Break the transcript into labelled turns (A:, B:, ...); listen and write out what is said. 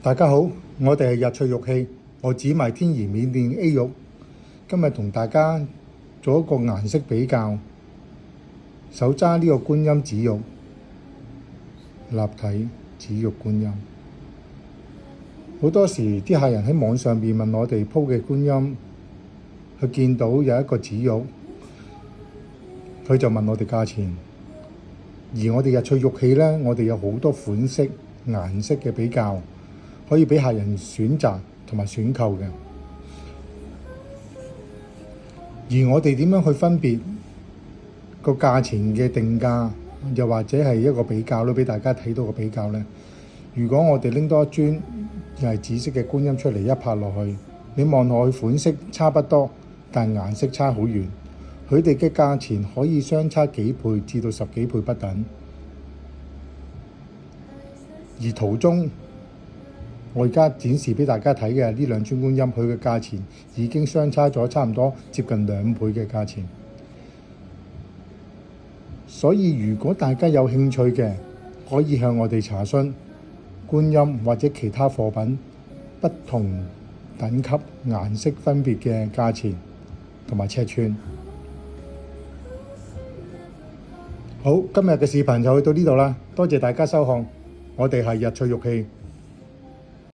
A: 大家好，我哋係日翠玉器，我只賣天然緬甸 A 玉。今日同大家做一個顏色比較，手揸呢個觀音紫玉，立體紫玉觀音。好多時啲客人喺網上邊問我哋鋪嘅觀音，佢見到有一個紫玉，佢就問我哋價錢。而我哋日翠玉器呢，我哋有好多款式、顏色嘅比較，可以俾客人選擇同埋選購嘅。而我哋點樣去分別個價錢嘅定價，又或者係一個比較咧，俾大家睇到個比較呢？如果我哋拎多一尊又係紫色嘅觀音出嚟，一拍落去，你望落去款式差不多，但顏色差好遠。佢哋嘅價錢可以相差幾倍至到10幾倍不等。而途中我而家展示俾大家睇嘅呢兩尊觀音，佢嘅價錢已經相差咗差唔多接近2倍嘅價錢。所以如果大家有興趣嘅，可以向我哋查詢觀音或者其他貨品不同等級顏色分別嘅價錢同埋尺寸。好，今日嘅視頻就去到呢度啦，多謝大家收看，我哋係日翠玉器。